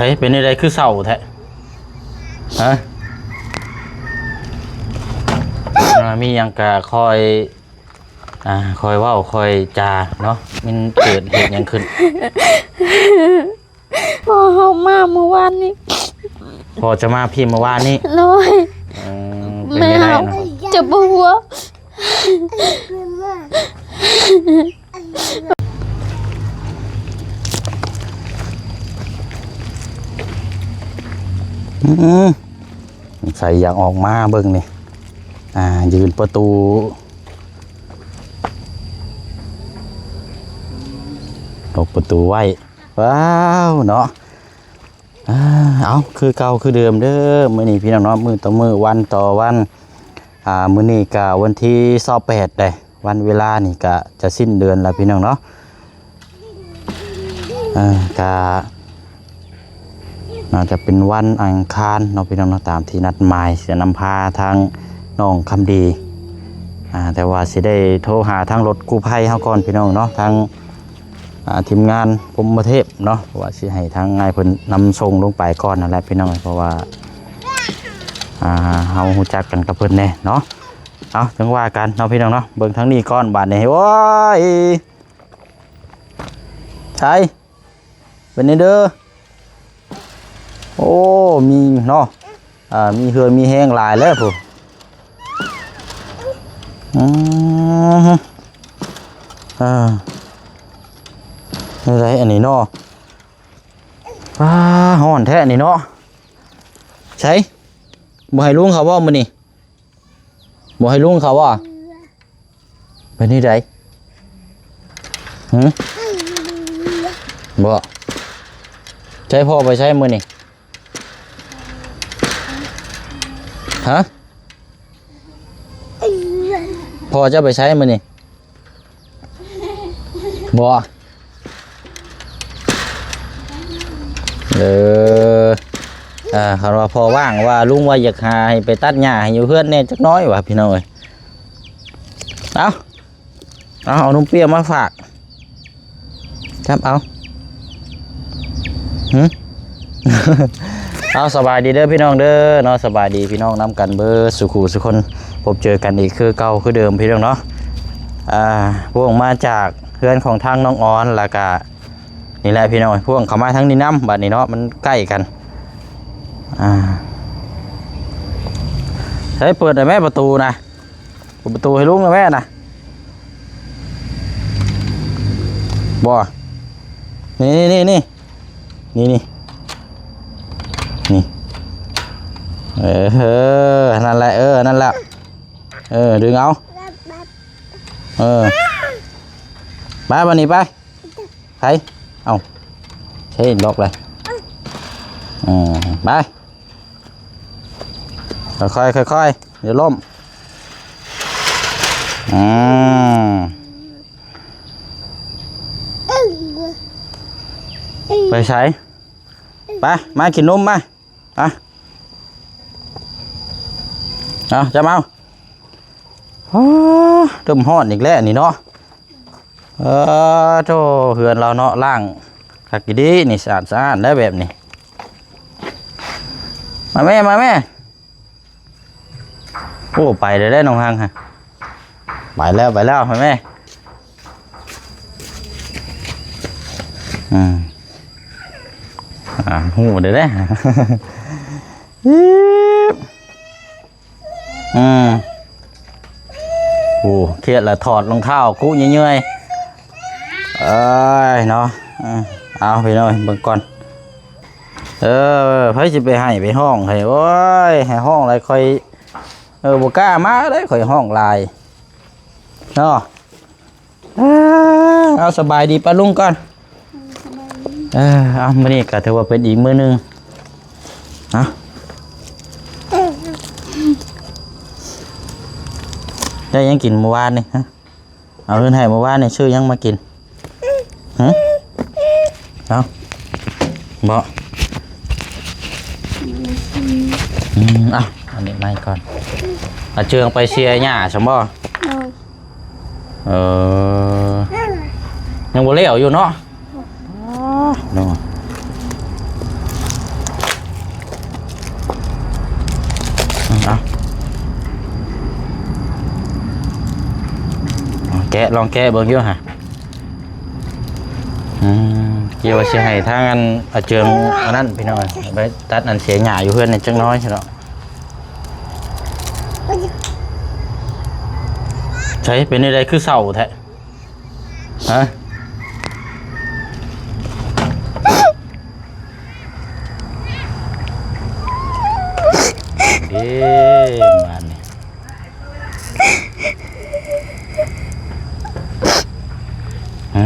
ช่เป็นอะไรคือเศร้าแท้ฮะมียังกะคอยคอยว่าคอยจาเนาะมันเกิดเหตุยังขึ้นพอเขามาเมื่อวานนี้พอจะมาพี่เมื่อวานนี้น้อยเป็นยังไงเนาะจะปวดหัวใส่อยากออกมาเบิ่งนี่ยืนประตูตกประตูไว้ว้าวเนาะเอาคือเก่าคือเดิมเด้อมื้อนี้พี่น้องเนาะมื้อต่อมื้อวันต่อวันมื้อนี้ก็วันที่28ได้วันเวลานี่ก็จะสิ้นเดือนแล้วพี่น้องเนาะก็น่าจะเป็นวันอังคารเนาะพี่น้องเนาะตามที่นัดหมายจะนำพาทางน้องคำดีแต่ว่าสิได้โทรหาทางรถกู้ภัยเฮาก่อนพี่น้องเนาะทางทีมงานพรหมเทพเนาะว่าสิให้ทางนายเพิ่นนำส่งลงไปก่อนนั่นแหละพี่น้องเพราะว่าเฮาฮู้จักกันกับเพิ่นแน่เนาะเอาจังว่ากันเนาะพี่น้องเนาะเบิ่งทางนี้ก่อนบาดนี้โอ้ยใช่เป็นนี่เด้อโอ้มีเนาะมีเหือมีแห้งหลายแล้วผู้อะไรอันนี้เนาะห่อนแท้นี่เนาะใช่บ่ให้ลุงเขาว่ามื้อนี้บ่ให้ลุงเขาว่าเป็นนี่ไดบ่ใช้พ่อไปใช้มื้อนี้ฮะพ่อจะไปใช้มื้อนี้บ่คำว่าพอว่างว่าลุงว่าอยากหาให้ไปตัดหญ้าให้อยู่เพื่อนเนี่ยจักน้อยว่ะพี่น้องเอ้ยเอานมเปรี้ยวมาฝากครับเอาเอาสบายดีเด้อพี่น้องเด้อเนาะสบายดีพี่น้องนำกันเบอร์สุขุสุคนพบเจอกันอีกคือเก่าคือเดิมพี่น้องเนาะพวกมาจากเพื่อนของทางน้องออนแล้วก็นี่แหละพี่น้องพวกเขามาทั้งนี้น้ำบัดนี้เนาะมันใกล้กันใช้เปิดได้แม่ประตูนะเปิดประตูให้ลุงนะแม่นะบ่นี่นั่นแหละนั่นแหละดึงเอาไปวันนี้ไปเอาใช้ล็อกเลยไปค่อยเดี๋ยวล้มไปใช้ไปมากินนมมาจะมาตึมห่อนอีกแล้วนี่เนาะโธ่เหือนเราเนาะล่างขัดกี่ดีนี่สะอาดได้แบบนี้มาแม่โอ้ไปเลยได้น้องฮังฮะไปแล้วมาแม่หูเดี๋ยวได้โอ้เครียดละถอดรองเท้ากู้เยื่อยเนาะเอาไปหน่อยเบิ่งก่อนเพื่อจะไปให้ไปห้องให้โอ้ยให้ห้องอะไรค่อยบุกล้ามาได้ค่อยห้องลายเนาะเอาสบายดีปะลุงก่อนเอามื้อนี้ก็ถือว่าเป็นอีกมื้อนึงได้ยังกินเมื่อวานนี่ฮะเอาเรื่องให้เมื่อวานนี่ชื่อยังมากินเอาบ่อันนี้ไม่ก่อนเชืองไปเชียร์หญ้าใช่บ่ยังบ่เลี้ยวอยู่เนาะ ลองแกะเบิ่งอยู่ฮะเกี่ยวว่าสิให้ทางอันอาเจิงอันนั้นพี่น้อยไปตัดอันเสียหญ้าอยู่เพื่อนนี่จังน้อยใช่เนาะใช้เป็นอะไรคือเสาแท้ฮะมันนี่ฮะ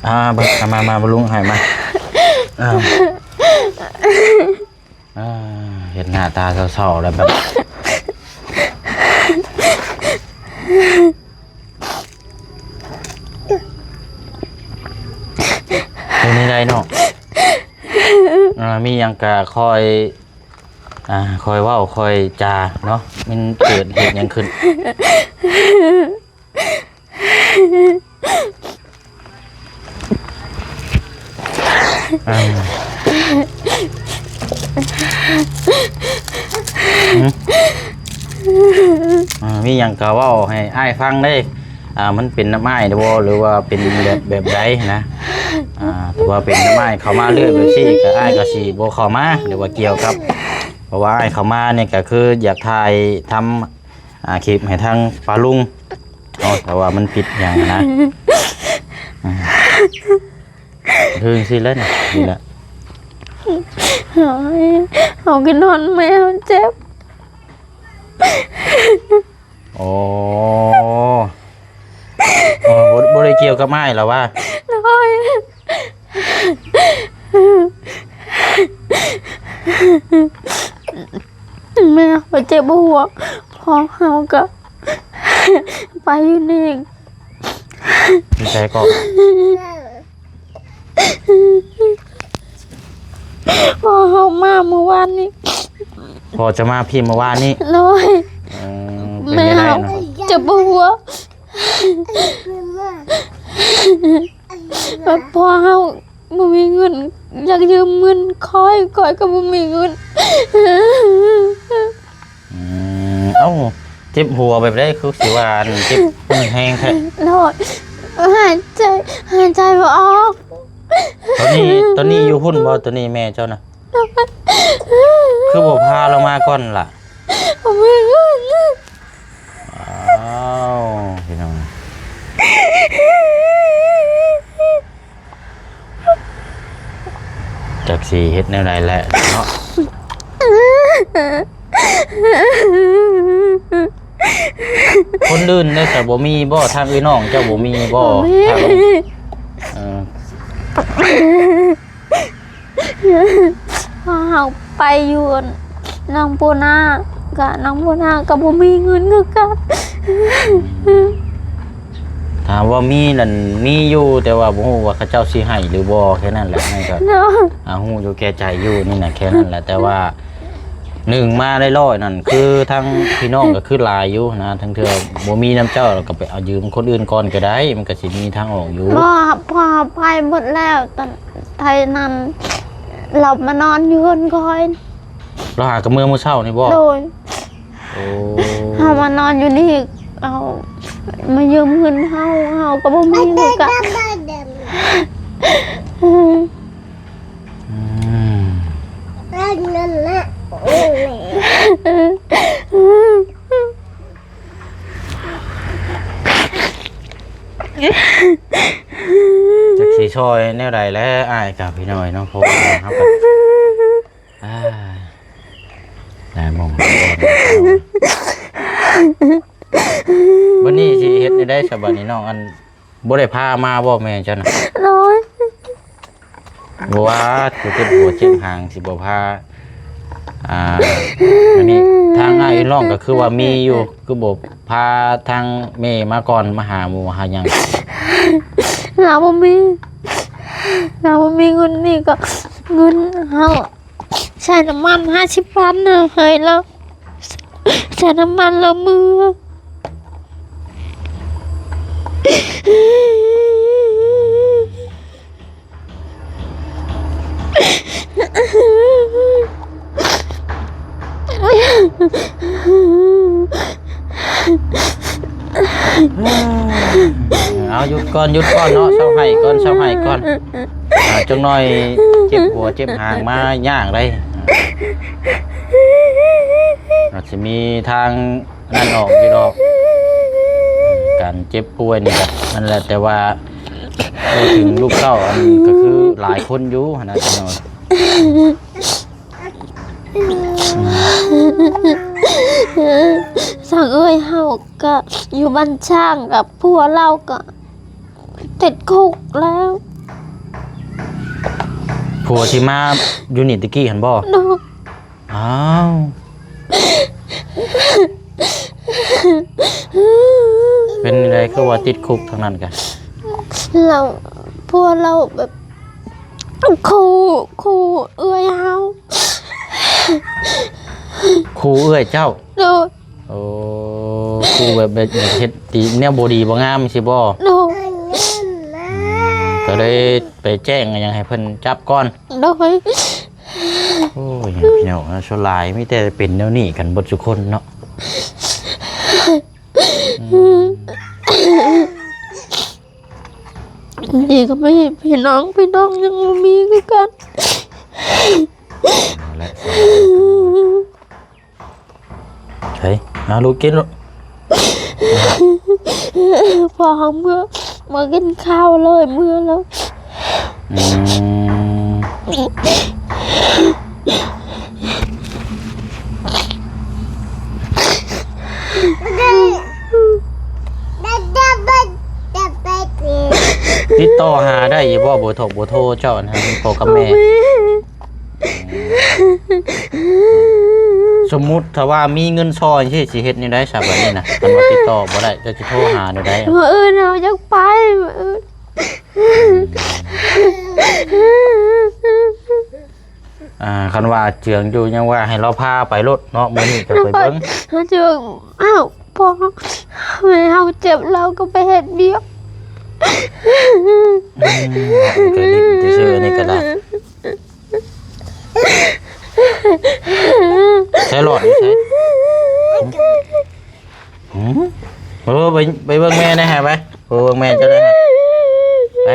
อ้าวบังมาบลุงให้มาเห็นหน้าตาเศร้าๆแล้วแบบเป็นยังไงเนาะมียังกะคอยเว้าคอยจาเนาะมันเกิดเหตุยังขึ้นมีอย่างกะว่าให้อ้ายฟังได้มันเป็นน้ำไม้หรือว่าเป็นแบบใดนะถือว่าเป็นน้ำไม้เขามาเรื่อยแบบซี่กับอ้ายก็สีโบเขามาหรือว่าเกี่ยวกับเพราะว่าอ้ายเขามาเนี่ยก็คืออยากถ่ายทำคลิปให้ทางปลาลุงแต่ว่ามันผิดอย่างนะถึงสิเล่นนี่แหละเอากินนอนแมวเจ็บโอ้บ่ได้เกี่ยวกับไม้หรอว่าน้อยแม่เขาเจ็บหัวพอเขาก็ไปอยู่นี่ดีใจก็พอเขามาเมื่อวานนี้พอจะมาพี่เมื่อวานนี้น้อยแม่เขาเจ็บหัวพอเขาไม่มีเงินอยากยืมเงินคอยก็ไม่มีเงินเอ้าเจ็บหัวแบบได้คือสิว่าเจ็บแห้งแท้น้อยหายใจไม่ออกตอนนี้อยู่หุ่นบ่ตัวนี้แม่เจ้านะคือบ่พาเรามาก่อนล่ะไม่เงินอ้าวพี่น้องจากสีเฮ็ดแนวใดแหละเนาะคนอื่นได้แต่บ่มีบ่ทางอื่นน้องเจ้าบ่มีบ่ทางพอเขาไปอยู่น้องปูนากับบ่มีเงินคือกันถามว่ามีนั่นมีอยู่แต่ว่าบ่ฮู้ว่าเขาเจ้าสิให้หรือบ่แค่นั้นแหละนั่นก็ฮู้อยู่แก่ใจอยู่นี่น่ะแค่นั้นแหละแต่ว่าหนึ่งมาได้ร้อยนั่นคือทั้งพี่น้องก็คือหลายอยู่นะทั้งเทื่อบ่มีน้ำเจ้าเราก็ไปเอายืมคนอื่นก่อนก็ได้มันก็สิมีทางออกอยู่พอไปหมดแล้วตอนไทยนั้นเรามานอนอยู่คนคอยเราหากับเมื่อเช้านี่บ่โดยเฮามานอนอยู่นี่เอามายืมเงินเฮาก็บ่มีเงินกะจักสีช่อยแนวใดแล้วอ้ายกับพี่น้อยเนาะพบกันครับได้มองวันนี้สิเฮ็ดได้ฉบับนี้น้องอันบ่ได้พามาบ่แม่เจ้าน่ะน้อยบ่ว่าสิเจ็บหัวเจ็บหางสิบ่พาอันนี้ทางอ้ายน้องก็คือว่ามีอยู่คือบ่พาทางแม่มาก่อนมาหาหมู่หาหยังเราบ่มีเงินนี่ก็เงินเฮาใช้น้ำมัน50,000เฮ้ยแล้วใช้น้ำมันละมือ เอาหยุดก่อนเนาะเศร้าให้ก่อนจังหน่อยเจ็บหัวเจ็บหางมาย่างเลยอาจจะมีทางนั่นออกอยู่ดอกการเจ็บป่วยนี่ก็นั่นแหละแต่ว่าพูดถึงลูกเต้าอันก็คือหลายคนอยู่นะจังหน่อยสั่งเอ้ยเฮาก็อยู่บ้านช่างกับผัวเราก็ติดคุกแล้ว ผัวที่มาอยู่นี่ตะกี้หันบ่ เนาะ อ้าวเป็นอะไรก็ว่าติดคุกทั้งนั้นกัน เราผัวเราแบบคู่เอ้ยเฮา ครูเอ้ยเจ้า เนาะ โอ้ครูแบบเฮ็ดตีแนวบ่ดีบ่งามสิบ่ เนาะ ก็เลยไปแจ้งยังให้เพิ่นจับก่อน เนาะ โอ้ยพี่น้องชนหลายมีแต่เป็นแนวนี้กันเบิดทุกคนเนาะนี่ก็ไม่พี่น้องยังมีคือกัน และ ใช่เอาลูกกินลูก พอเมื่อมากินข้าวเลยเมื่อแล้ว ติดต่อหาได้อยู่บ่บ่โทรเจ้านะพ่อกับแม่สมมุติถ้าว่ามีเงินซอยสิเฮ็ดนี่ได้ซะบัดนี้นะคันว่าติดต่อบ่ได้จะโทรหาได้ มาเราอยากไปมาคันว่าเจืองอยู่ยังว่าให้เราพาไปรถเนาะมื้อนี้ก็ไปเบิ่ง เจืองอ้าวพอแม่เราเจ็บเราก็ไปเฮ็ดเบี้ย ก็ลิ้นจะชื่อนี่ก็ได้ใช้หลอดใช้ไปเบิ่งแม่ได้ฮะไปเบิ่งแม่จะได้ฮะไป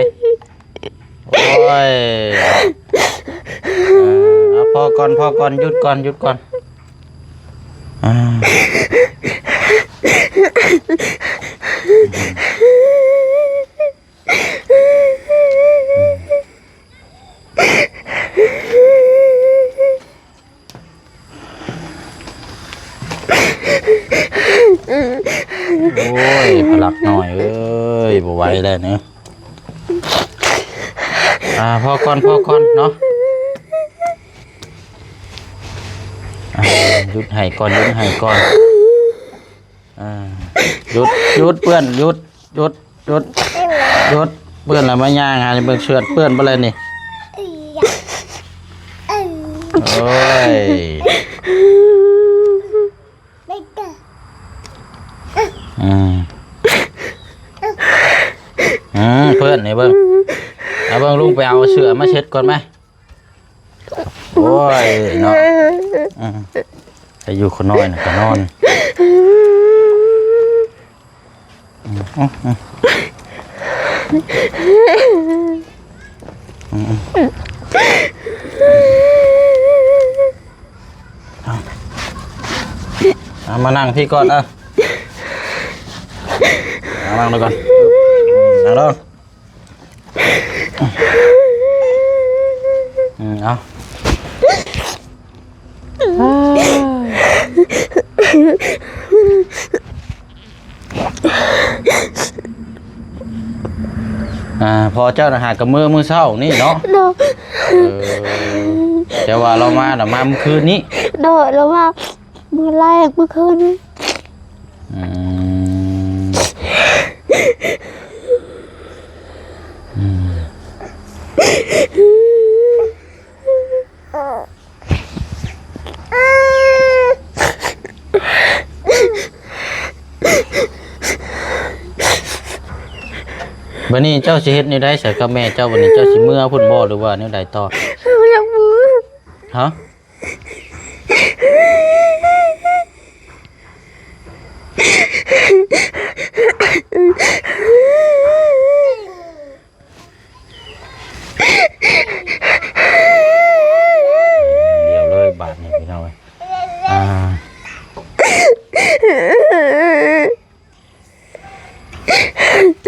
โอ้ยพอก่อนหยุดก่อนโอ้ยพลักหน่อยเอ้ยบ่ไหวแล้วเนาะพอก่อนเนาะหยุดให้ก่อนหยุดเปื้อนหยุดเปื้อนแล้วมาย่างหาเบิ่งเชือดเปื้อนบ่เลยนี่โอ้ยเพื่อนนี่เบิ่งลุงไปเอาเสือมาเช็ดก่อนไหมโอ้ยเนาะไปอยู่คนน้อยน่ะก็นอนมานั่งพี่ก่อนนั่งดูก่อนนั่งลงเอาพอเจ้าหากับมือเช้านี่เนาะแต่ว่าเรามาเมื่อคืนนี้เราว่ามือแรกเมื่อคืนนี้ บัดนี้เจ้าสิเฮ็ดแนวใดใส่กับแม่เจ้าบัดนี้เจ้าสิเมื่อพุ่นบ่หรือว่าแนวใดต่อ อยากมือ ฮะเดี๋ยวเลยบาดนี้พี่น้องเอ้ย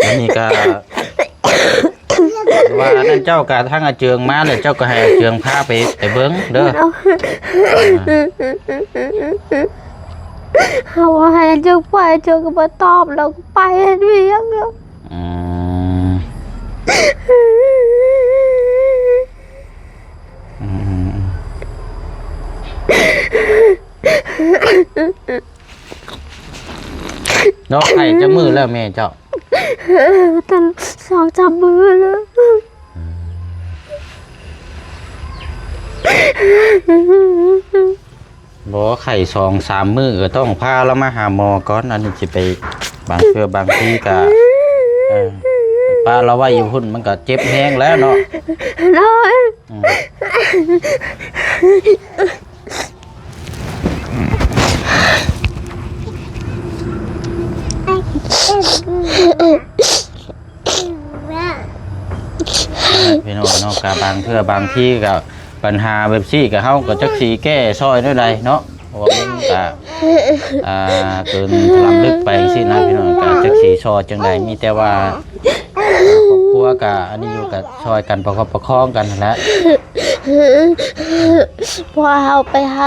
อันนี้ก็ว่านั่นเจ้ากะทั้งอาเจืองมาเลยเจ้าก็ให้อาเจืองพาไปเบิ้งเด้อ เขาให้เจ้าไปเจ้าก็มาตอบเราก็ไปเรียกแล้ว อืมอืมแล้วไข่จะมือแล้วแม่เจ้า แต่สองจับมือแล้ว บอกว่าไข่2-3 มื้อก็ต้องพาเรามาหาหมอก่อนอันนี้สิไปบางเทื่อบางทีก็ป้าเราไว้อยู่พุ่นมันก็เจ็บแห้งแล้วเนาะ น้อย พี่น้องเนาะกับบางเทื่อบางทีก็ปัญหาแบบซี่ก็เฮาก็จักสิแก้ซอยได้ใดเนาะเพราะว่ามันก็เกินลำลึกไปจังซี่นะพี่น้องก็จักสิซอยจังไดมีแต่ว่าครอบครัวก็อันนี้อยู่ก็ซอยกันประคับประคองกันนั่นแหละ พอเราไปหา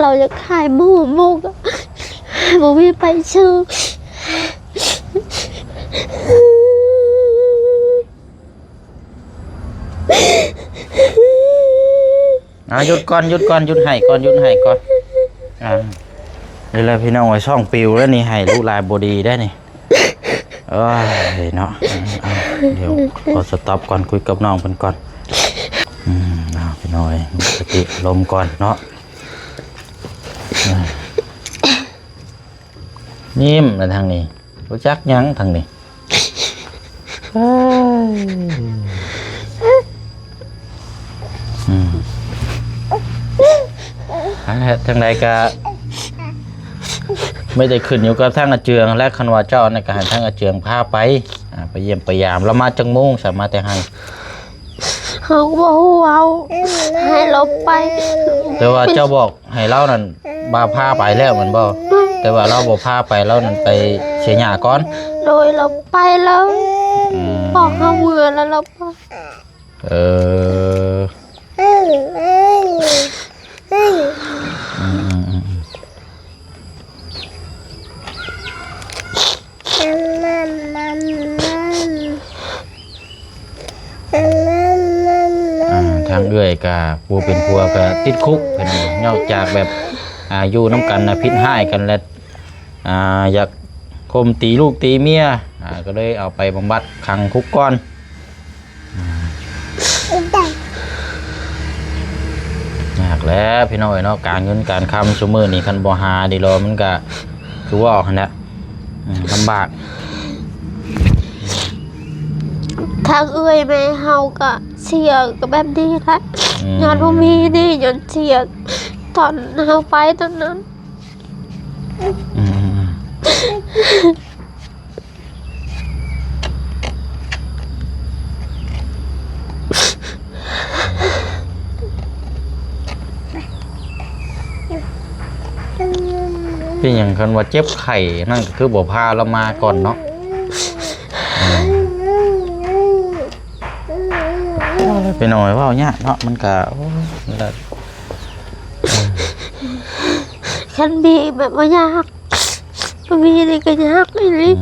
เราจะขายหมูก็บ่มีไปซื้อ หยุดก่อนหยุดก่อนหยุดให้ก่อนหยุดให้ก่อนนี่แหละพี่น้องไว้ช่องปิวแล้วนี่ให้ลูกลายบดีได้นี่เอ้ยเนาะเดี๋ยวขอสต็อปก่อนคุยกับน้องเพิ่นก่อนพี่น้อยมีสติลมก่อนเนาะนิ่มนะทางนี้รู้จักยังทางนี้ทางใดก็ไม่ได้ขึ้นอยู่กับทางอาเจืองและคันว่าเจ้าในการทางอาเจืองพาไปไปเยี่ยมไปยามแล้วมาจังมุ่งสามารถแต่หัน เขาบอกว่าให้เราไป แต่ว่าเจ้าบอกให้เรานั่นบาพาไปแล้วมันบ่แต่ว่าเราบ่พาไปเรานั่นไปเสียหญ้าก่อน โดยเราไปแล้วบอกเขาเบื่อแล้วเราไปทางเอื้อยกะปูเป็นพัวกะติดคุกเป็นนอกจากแบบอยู่น้ำกันพิษให้กันแล้วอยากคมตีลูกตีเมียก็เลยเอาไปบำบัดขังคุกก้อนยากแล้วพี่น้อยเนาะการเงินการคำชั่วมือนี่คันบ่หาดีรอมันก็คือว่าขนาดลำบาก ทางเอื้อยไม่เฮาก็เสียก็แบบนี้แหละงานบ่มีนี่ย้อนเสียตอนเฮาไปตอนนั้นเป็นอย่างคันว่าเจ็บไข่นั่นก็คือบ่พาเรามาก่อนเนาะไปหน่อยว่าเนี่ยเนาะมันก็คันบีแบบว่ายากบ่มีนี่ก็ยากเลยนี่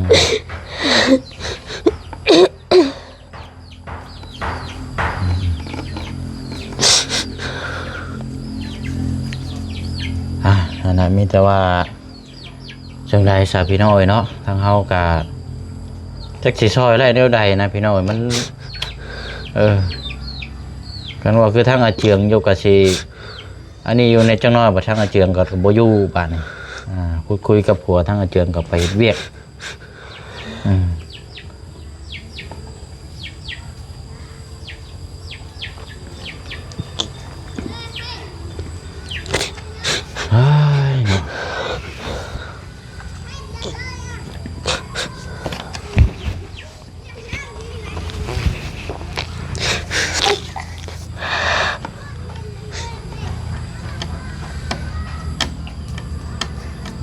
นั่นน่ะมีแต่ว่าจังใดสาพี่น้อยเนาะทางเฮาก็จักสิซอยได้แนวใดนะพี่น้อยมันกันว่าคือทางอาเจียงอยู่กับสิอันนี้อยู่ในจังน้อยบ่ทางอาเจียงก็บ่อยู่บ้านนี่คุยกับผัวทางอาเจียงก็ไปเวียก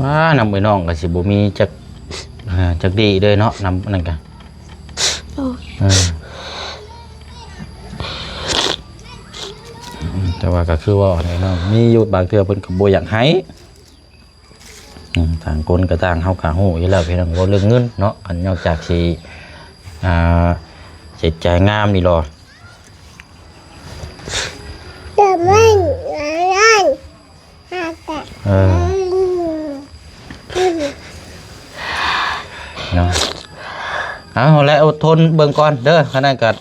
ว่านำไปน้องก็สิบ่มีจักดีเลยเนาะนำนั่นกันแต่ว่าก็คือว่าเนาะมีอยู่บางเทื่อเพิ่นก็บ่อยากให้ต่างคนก็ต่างเฮาก็ฮู้อยู่แล้วพี่น้องว่าเรื่องเงินเนาะอันนอกจากสิจิตใจงามนี่หรอแต่ไม่เนาะเอาแล้วอดทนเบิ่งก่อนเด้อขนาดกัด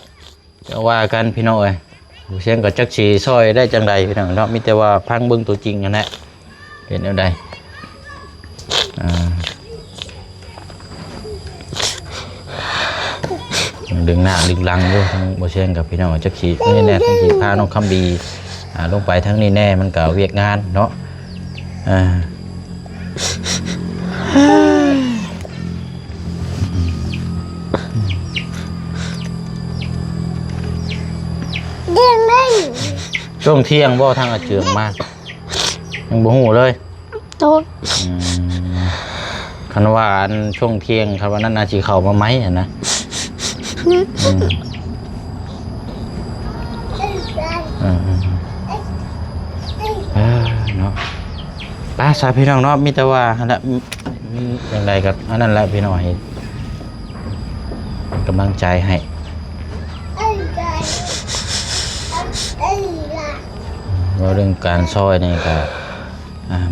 จะว่ากันพี่น้องเอ้ยเสียงก็จักสิซอยได้จังใดพี่น้องเนาะมีแต่ว่าพังเบิ่งตัวจริงนั่นแหละเป็นแนวใดดึงหน้าดึงหลังด้วยทั้งบ่เชียงกับพี่น้องจักสินี่แน่ทั้งสิพาน้องคำดีลงไปทั้งนี้แน่มันก็เวียกงานเนาะช่วงเที่ยงบ่ทางอาเจืองมากยังบ่ฮู้เลยโตคันว่าช่วงเที่ยงคันว่านั้นน่าสิเข้ามาไหมอ่ะนะเนาะป้าสาพี่น้องเนาะมีแต่ว่าอันนั้นมีอย่างไรกับอันนั้นแหละพี่น้องให้กำลังใจให้ว่าเรื่องการซอยนี่ก็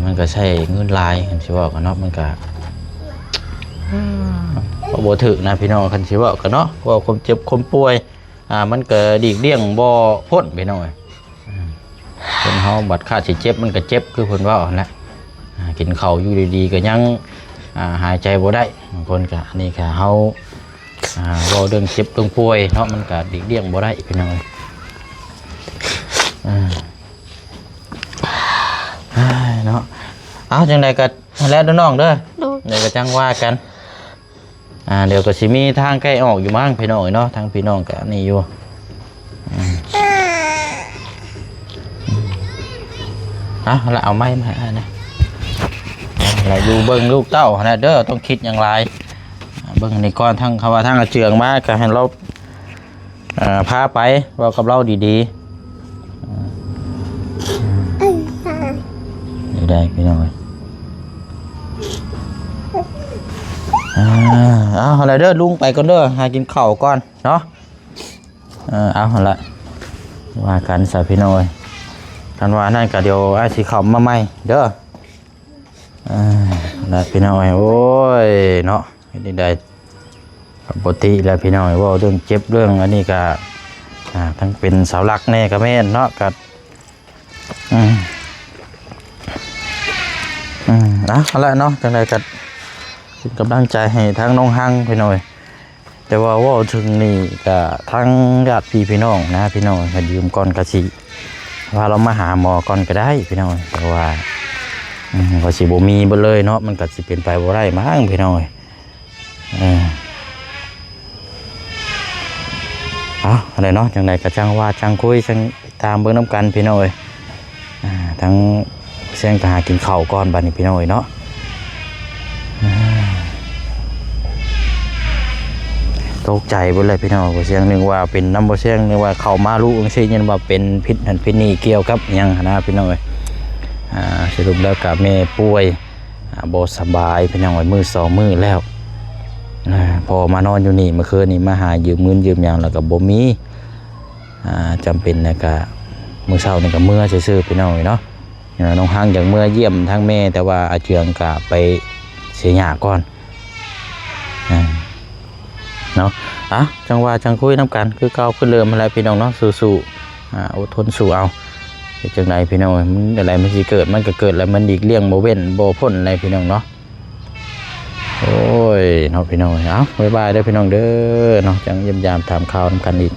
มันก็ใช่เงินลายคันสิว่ากันเนาะมันก็บ่ถึกนะพี่น้องคันสิว่ากันเนาะว่าความเจ็บความป่วยมันก็ดีกเลี่ยงบ่พ้นพี่น้องคนเฮาบัดค่าสิเจ็บมันก็เจ็บคือเพิ่นว่านั่นแหละกินข้าวอยู่ดีๆก็ยังหายใจบ่ได้บางคนก็อันนี้ก็เฮาเว้าเรื่องเจ็บเรื่องป่วยเนาะมันก็ดีกเลี่ยงบ่ได้พี่น้องเนาะเอาจังได๋ก็แล้วน้องเด้อเดี๋ยวก็จังว่ากันเดี๋ยวก็สิมีทางใกล้ออกอยู่มั้งพี่น้องเนาะทางพี่น้องก็นี่อยู่แล้วเอาไม้มานะแล้วอยู่เบิ่งลูกเต้านะเด้อต้องคิดอย่างไรเบิ่งในก้อนทั้งเขาว่าทั้งอาเจืองมาก็ให้เราพาไปว่ากับเราดีๆได้พี่น้องเอาอะไรเด้อลุงไปก่อนเด้อหากินข้าวก่อนเนาะเอาละว่ากันสาพี่น้อยกันว่านั่นก็เดี๋ยวไอ้สีขาวมาใหม่เด้อแล้วพี่น้อยโอ้ยเนาะได้ปกติแล้วพี่น้อยว่าเรื่องเจ็บเรื่องอันนี้ก็ทั้งเป็นเสาหลักแน่ก็แม่นเนาะก็เอาละเนาะจังไดก็เป็นกำลังใจให้ทั้งน้องฮังพี่น้อยแต่ว่าถึงนี่ก็ทั้งญาติพี่น้องนะพี่น้องก็ยืมก่อนกะสิว่าเรามาหาหมอก่อนก็ได้พี่น้องแต่ว่าก็สิบ่มีบ่เลยเนาะมันก็สิเป็นไปบ่ได้มั้งพี่น้องอะไรเนาะจังไดก็จังว่าจังคุยจังตามเบิ่งน้ำกันพี่น้อยทั้งเสียงก็หากินข้าวก่อนบัดนี้พี่น้อยเนาะตกใจบ่เลยพี่น้องบ่เสียงนึงว่าเป็นน้ำบ่เสียงนึงว่าเข้ามารู้จังซี่ยันว่าเป็นพิษนั่นพิษนี่เกี่ยวกับหยังนะพี่น้องสรุปแล้วก็แม่ป่วยบ่สบายพี่น้องมื้อ2มื้อแล้วพอมานอนอยู่นี่เมื่อคืนนี่มาหายืมเงินยืมหยังแล้วก็บ่มีจำเป็นแล้วก็มื้อเช้านี่ก็เมื่อซื่อๆพี่น้องเนาะน้องฮังอย่างเมื่อเยี่ยมทั้งแม่แต่ว่าอาเจืองก็ไปเสียหยาก่อนเนาะจังว่าจังคุยน้ำกันคือเก่าคือเดิมอะไรพี่น้องเนาะสู้ๆอดทนสู้เอาจังไรพี่น้องมันอะไรมันสิเกิดมันก็เกิดแล้วมันดีกเลี่ยงโมเว้นโบพ่นอะไรพี่น้องเนาะโอ้ยเนาะพี่น้องบ๊ายบายเด้อพี่น้องเด้อเนาะจังเยี่ยมยามถามข่าวน้ำกันอีก